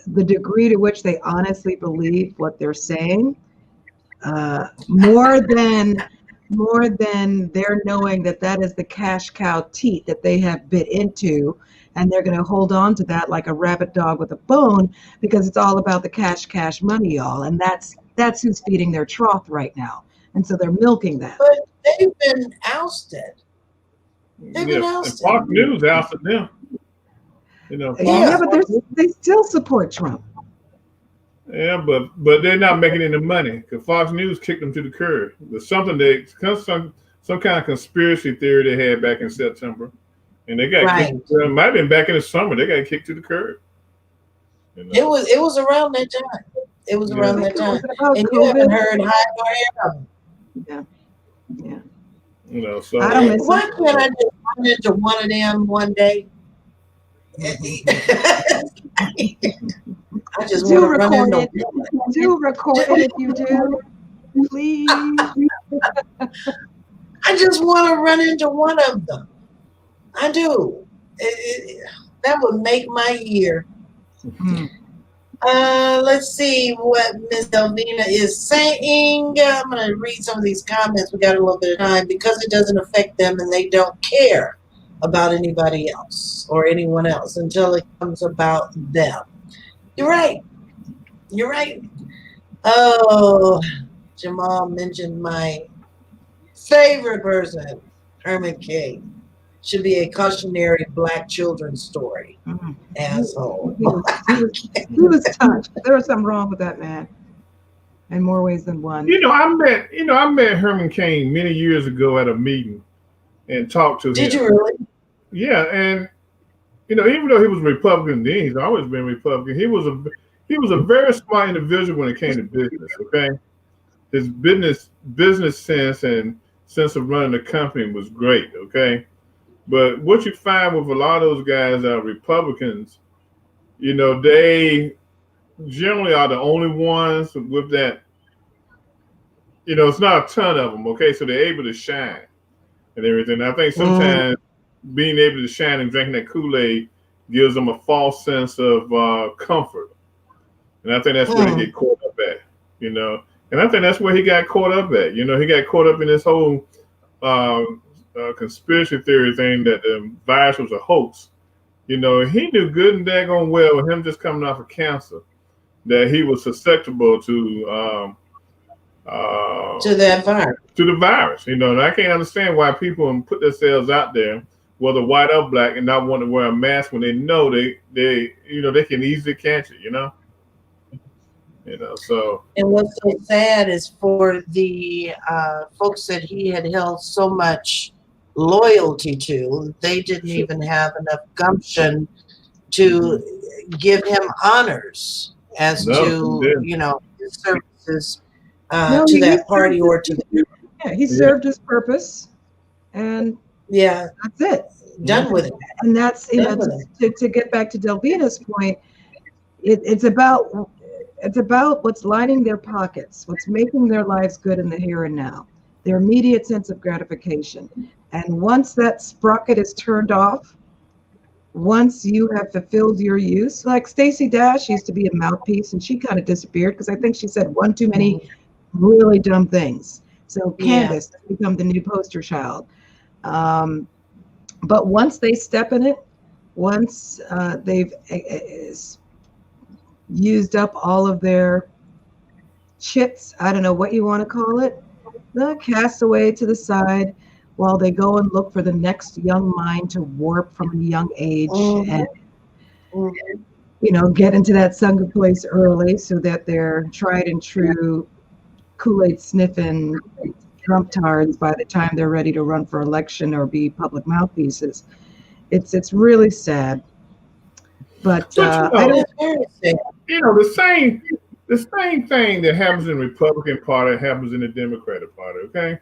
the degree to which they honestly believe what they're saying, more than they're knowing that is the cash cow teat that they have bit into, and they're going to hold on to that like a rabid dog with a bone, because it's all about the cash money, y'all, and that's who's feeding their trough right now, and so they're milking that. But they've been ousted. They've been and ousted. Fox News ousted them. Yeah, but they still support Trump. Yeah, but they're not making any money because Fox News kicked them to the curb. There's some kind of conspiracy theory they had back in September, and they got kicked. It might have been back in the summer. They got kicked to the curb. It was around that time. It was around that time, and you haven't heard high nor hair of them. Yeah. So why can't I just run into one of them one day? I just want to run into one. Do record it if you do, please. I just want to run into one of them. I do. That would make my year. Let's see what Miss Delvina is saying. I'm going to read some of these comments. We got a little bit of time. Because it doesn't affect them and they don't care about anybody else or anyone else until it comes about them. You're right. Oh, Jamal mentioned my favorite person, Herman Cain. Should be a cautionary black children's story. Asshole. He was touched. There was something wrong with that man in more ways than one. I met Herman Cain many years ago at a meeting and talked to him. Did you really? Yeah, and even though he was Republican then, he's always been Republican. He was a very smart individual when it came to business. Okay, his business sense and sense of running the company was great. Okay, but what you find with a lot of those guys that are Republicans, they generally are the only ones with that. It's not a ton of them. Okay, so they're able to shine and everything. I think sometimes being able to shine and drinking that Kool-Aid gives them a false sense of comfort. And I think that's where they get caught up at, And I think that's where he got caught up at. He got caught up in this whole conspiracy theory thing that the virus was a hoax. He knew good and daggone well with him just coming off of cancer that he was susceptible to that virus. To the virus. And I can't understand why people put themselves out there, whether white or black, and not want to wear a mask when they know they can easily catch it, So. And what's so sad is for the folks that he had held so much loyalty to, they didn't even have enough gumption to give him honors as to his services to that party or to the. Yeah, he served his purpose, and that's it. Done with it. And that's to get back to Delvina's point. It's about what's lining their pockets, what's making their lives good in the here and now, their immediate sense of gratification. And once that sprocket is turned off, once you have fulfilled your use, like Stacey Dash used to be a mouthpiece, and she kind of disappeared because I think she said one too many really dumb things. So Candace has become the new poster child. But once they step in it, once they've used up all of their chits, I don't know what you want to call it, they're cast away to the side while they go and look for the next young mind to warp from a young age and get into that Sangha place early so that their tried and true Kool-Aid sniffing Trump tards by the time they're ready to run for election or be public mouthpieces. It's really sad. But I don't. The same thing that happens in the Republican Party happens in the Democratic Party, okay?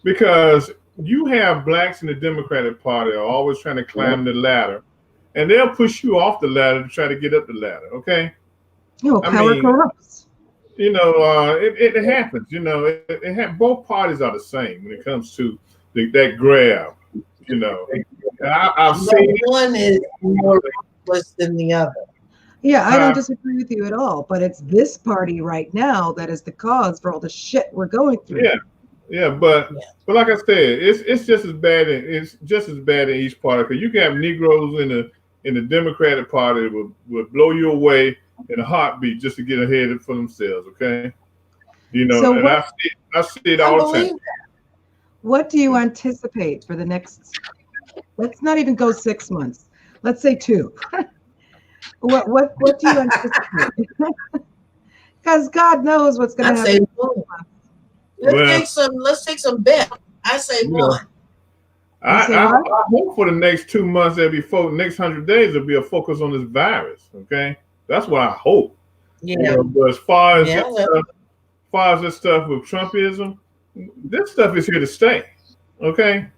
Because you have blacks in the Democratic Party are always trying to climb the ladder, and they'll push you off the ladder to try to get up the ladder, okay? Power corrupts. It happens. Both parties are the same when it comes to that grab. I've seen one is more ruthless than the other. Yeah, I don't disagree with you at all, but it's this party right now that is the cause for all the shit we're going through. But like I said, it's just as bad. It's just as bad in each party, because you can have Negroes in the Democratic Party that would blow you away in a heartbeat just to get ahead for themselves. Okay, so and I see it all the time. What do you anticipate for the next? Let's not even go 6 months. Let's say 2. What do you anticipate? Because God knows what's going to happen. Let's take some bet. I say 1. I hope for the next 2 months, next 100 days, there'll be a focus on this virus. Okay, that's what I hope. But as far as this stuff with Trumpism, this stuff is here to stay. Okay,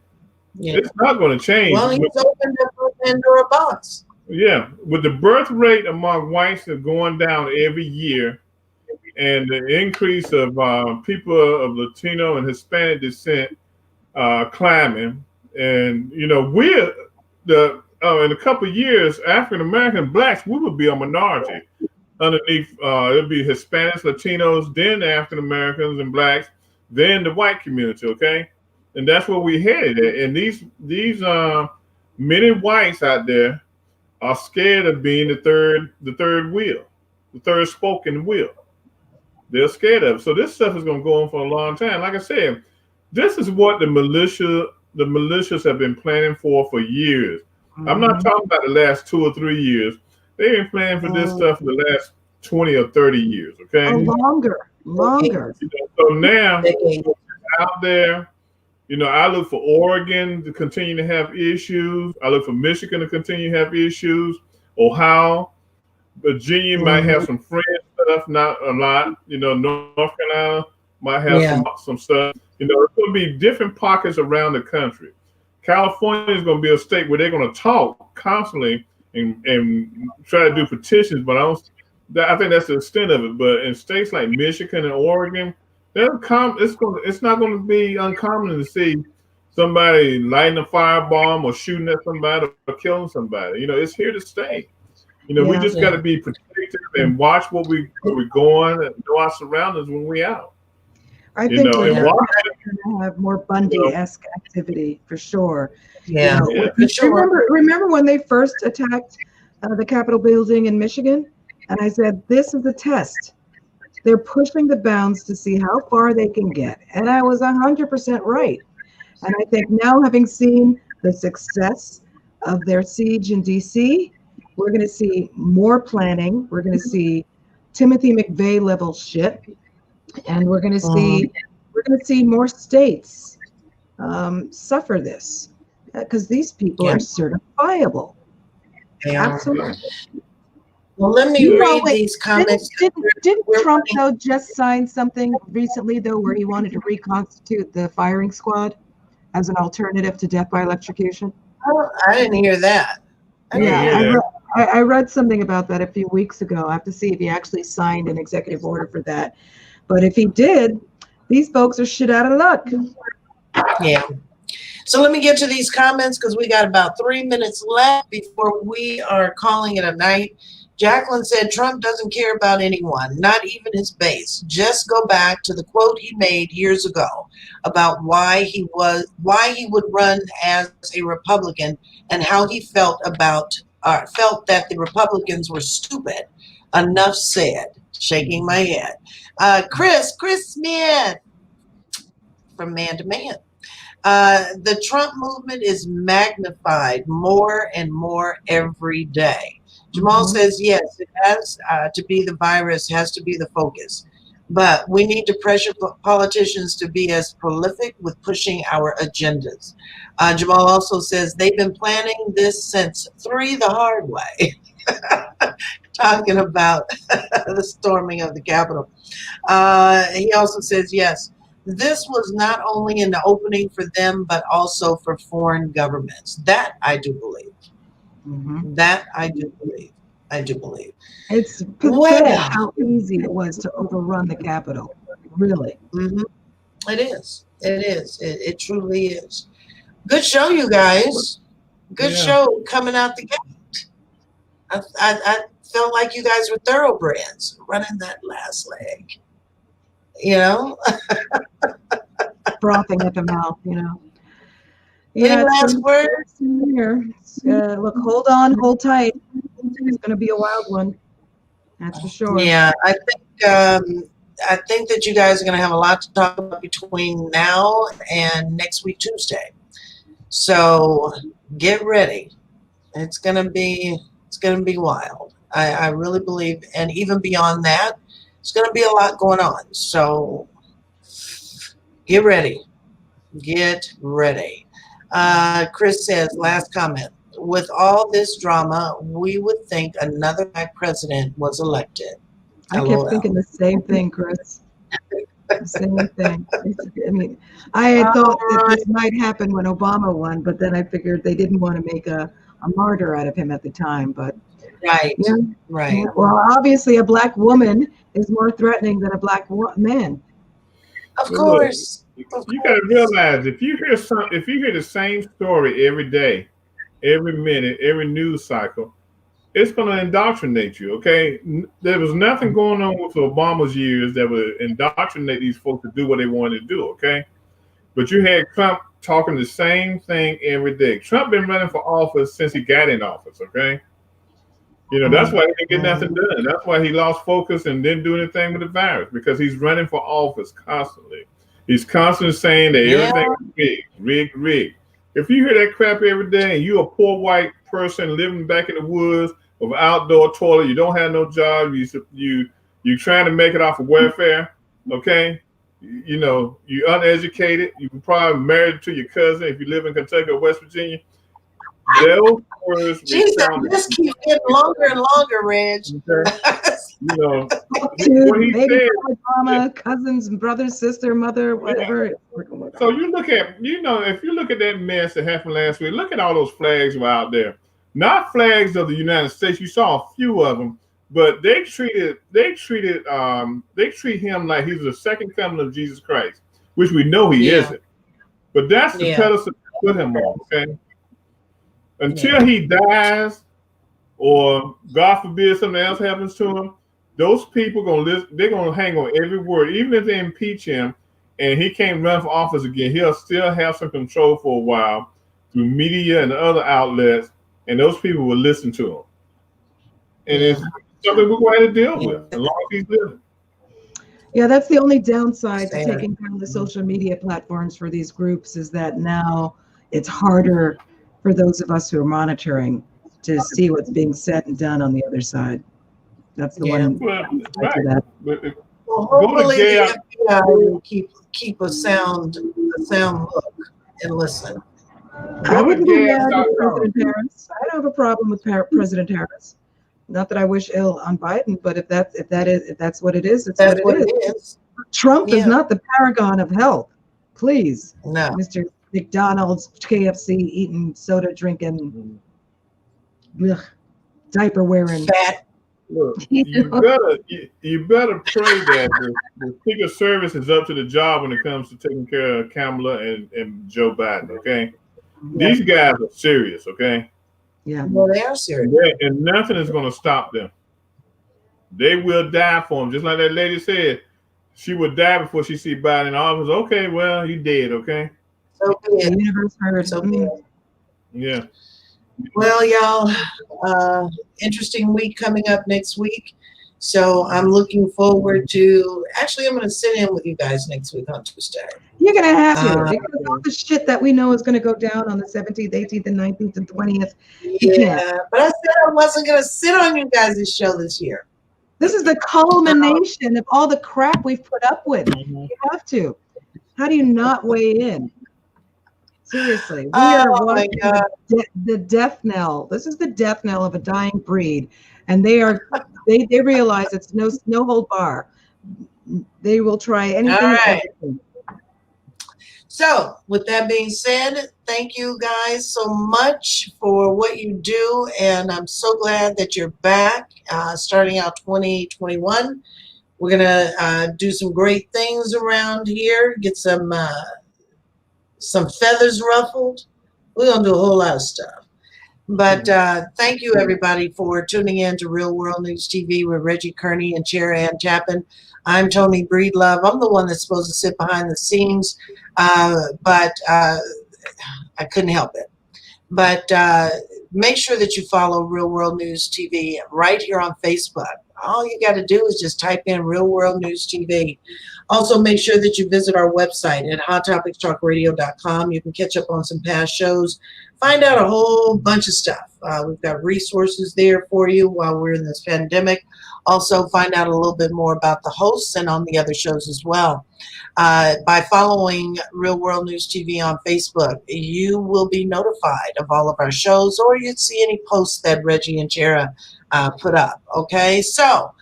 it's not going to change. Well, he's opened up a Pandora box. Yeah, with the birth rate among whites going down every year, and the increase of people of Latino and Hispanic descent climbing, and we're in a couple of years, African American blacks, we would be a minority. Underneath, it'll be Hispanics, Latinos, then the African Americans and blacks, then the white community. Okay, and that's where we headed at. And these many whites out there are scared of being the third wheel, the third spoke in the wheel. They're scared of it. So this stuff is going to go on for a long time. Like I said, this is what the militias have been planning for years. Mm-hmm. I'm not talking about the last 2 or 3 years. They've been planning for this stuff for the last 20 or 30 years. Okay, longer. So now out there. I look for Oregon to continue to have issues. I look for Michigan to continue to have issues. Ohio, Virginia might have some fringe stuff, not a lot. North Carolina might have some stuff. There's going to be different pockets around the country. California is going to be a state where they're going to talk constantly and try to do petitions, but I think that's the extent of it. But in states like Michigan and Oregon, it's not going to be uncommon to see somebody lighting a firebomb or shooting at somebody or killing somebody. It's here to stay. We just got to be protective and watch where we're going and know our surroundings when we're out. I think we're going to have more Bundy-esque activity for sure. Yeah, for sure. Remember when they first attacked the Capitol building in Michigan? And I said, this is a test. They're pushing the bounds to see how far they can get. And I was 100% right. And I think now, having seen the success of their siege in DC, we're going to see more planning. We're going to see Timothy McVeigh level shit. And we're going to see more states suffer this, because these people are certifiable. Absolutely. Well, let me read these comments. Didn't Trump, though, just sign something recently, though, where he wanted to reconstitute the firing squad as an alternative to death by electrocution? Oh, I didn't hear that. I read something about that a few weeks ago. I have to see if he actually signed an executive order for that. But if he did, these folks are shit out of luck. Yeah. So let me get to these comments, because we got about 3 minutes left before we are calling it a night. Jacqueline said Trump doesn't care about anyone, not even his base. Just go back to the quote he made years ago about why he would run as a Republican and how he felt that the Republicans were stupid. Enough said. Shaking my head. Chris Smith from Man to Man. The Trump movement is magnified more and more every day. Jamal says, yes, it has to be the virus, has to be the focus. But we need to pressure politicians to be as prolific with pushing our agendas. Jamal also says they've been planning this since 3 the hard way, talking about the storming of the Capitol. He also says, yes, this was not only an opening for them, but also for foreign governments. That I do believe. That I do believe. I do believe. It's pathetic how easy it was to overrun the Capitol. Really. It is. It is. It truly is. Good show, you guys. Good show coming out the gate. I felt like you guys were thoroughbreds running that last leg. You know? Frothing at the mouth, you know. Any last words? Look, hold on, hold tight. It's going to be a wild one. That's for sure. Yeah, I think that you guys are going to have a lot to talk about between now and next week, Tuesday. So get ready. It's going to be wild. I really believe, and even beyond that, it's going to be a lot going on. So get ready. Get ready. Chris says, last comment. With all this drama, we would think another black president was elected. I kept thinking the same thing, Chris. The same thing. I mean, I had thought that this might happen when Obama won, but then I figured they didn't want to make a martyr out of him at the time. But right. Yeah. Well, obviously, a black woman is more threatening than a black man. Of course. You got to realize if you hear the same story every day, every minute, every news cycle, it's going to indoctrinate you, okay? There was nothing going on with Obama's years that would indoctrinate these folks to do what they wanted to do, okay? But you had Trump talking the same thing every day. Trump been running for office since he got in office, okay? You know, that's why he didn't get nothing done. That's why he lost focus and didn't do anything with the virus, because he's running for office constantly. He's constantly saying that everything is rigged. If you hear that crap every day and you're a poor white person living back in the woods with an outdoor toilet, you don't have no job, you're trying to make it off of welfare, okay? You know, you're uneducated, you can probably married to your cousin if you live in Kentucky or West Virginia. Those words this keeps getting longer and longer, Reg. You know, what he said, Obama, cousins, brothers, sister, mother, whatever. So you look at, if you look at that mess that happened last week, look at all those flags were out there. Not flags of the United States. You saw a few of them, but they treat him like he's the second coming of Jesus Christ, which we know he isn't. But that's the pedestal to put him on, okay? Until he dies, or God forbid something else happens to him, those people they're gonna hang on every word. Even if they impeach him and he can't run for office again, he'll still have some control for a while through media and other outlets, and those people will listen to him. And it's something we're going to deal with as long as he's living. Yeah, that's the only downside to taking down the social media platforms for these groups, is that now it's harder for those of us who are monitoring to see what's being said and done on the other side. That's the one. Well, hopefully the FBI will keep a sound look and listen. I wouldn't be mad with President Harris. I don't have a problem with President Harris. Not that I wish ill on Biden, but if that's what it is, it's what it is. Trump is not the paragon of health. Please, no, Mr. McDonald's, KFC eating, soda drinking, diaper wearing, fat. Look, you better pray that the Secret Service is up to the job when it comes to taking care of Kamala and Joe Biden. Okay, these guys are serious. Okay, well, they are serious, and nothing is going to stop them. They will die for him, just like that lady said. She would die before she see Biden in office. Okay, well, he dead. Okay. So the universe heard. So bad. Yeah. Well, y'all, interesting week coming up next week. So I'm looking forward to. Actually, I'm going to sit in with you guys next week on Tuesday. You're going to have to, because all the shit that we know is going to go down on the 17th, 18th, and 19th, and 20th. Yeah, but I said I wasn't going to sit on you guys' show this year. This is the culmination of all the crap we've put up with. You have to. How do you not weigh in? Seriously, we are watching the death knell. This is the death knell of a dying breed, and they realize it's no hold bar. They will try anything. All right. And everything. So, with that being said, thank you guys so much for what you do, and I'm so glad that you're back. Starting out 2021, we're gonna do some great things around here. Get some feathers ruffled. We're gonna do a whole lot of stuff. But thank you, everybody, for tuning in to Real World News TV with Reggie Kearney and Chair Ann Chapin. I'm Tony Breedlove. I'm the one that's supposed to sit behind the scenes, but I couldn't help it. But make sure that you follow Real World News TV right here on Facebook. All you got to do is just type in Real World News TV. Also, make sure that you visit our website at hottopicstalkradio.com. You can catch up on some past shows, find out a whole bunch of stuff. We've got resources there for you while we're in this pandemic. Also, find out a little bit more about the hosts and on the other shows as well. By following Real World News TV on Facebook, you will be notified of all of our shows, or you'd see any posts that Reggie and Chera put up. Okay, so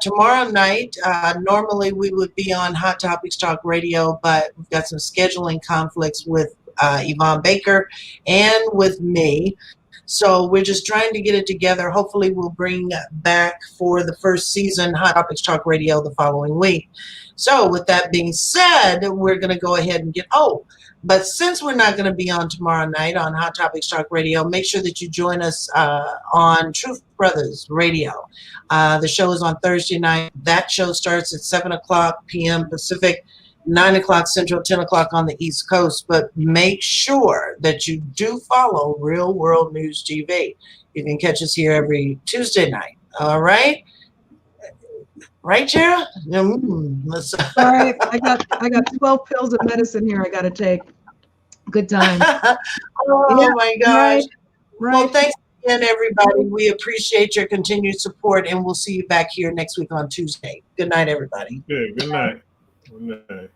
tomorrow night, normally we would be on Hot Topics Talk Radio, but we've got some scheduling conflicts with Yvonne Baker and with me. So we're just trying to get it together. Hopefully we'll bring back for the first season Hot Topics Talk Radio the following week. So with that being said, we're going to go ahead and but since we're not going to be on tomorrow night on Hot Topics Talk Radio, make sure that you join us on Truth Brothers Radio. The show is on Thursday night. That show starts at 7 o'clock p.m. Pacific, 9 o'clock Central, 10 o'clock on the East Coast. But make sure that you do follow Real World News TV. You can catch us here every Tuesday night. All right? Right, Chera? All right, I got 12 pills of medicine here I got to take. Good time. My gosh. Right. Well, thanks again, everybody. We appreciate your continued support, and we'll see you back here next week on Tuesday. Good night, everybody. Good night. Good night.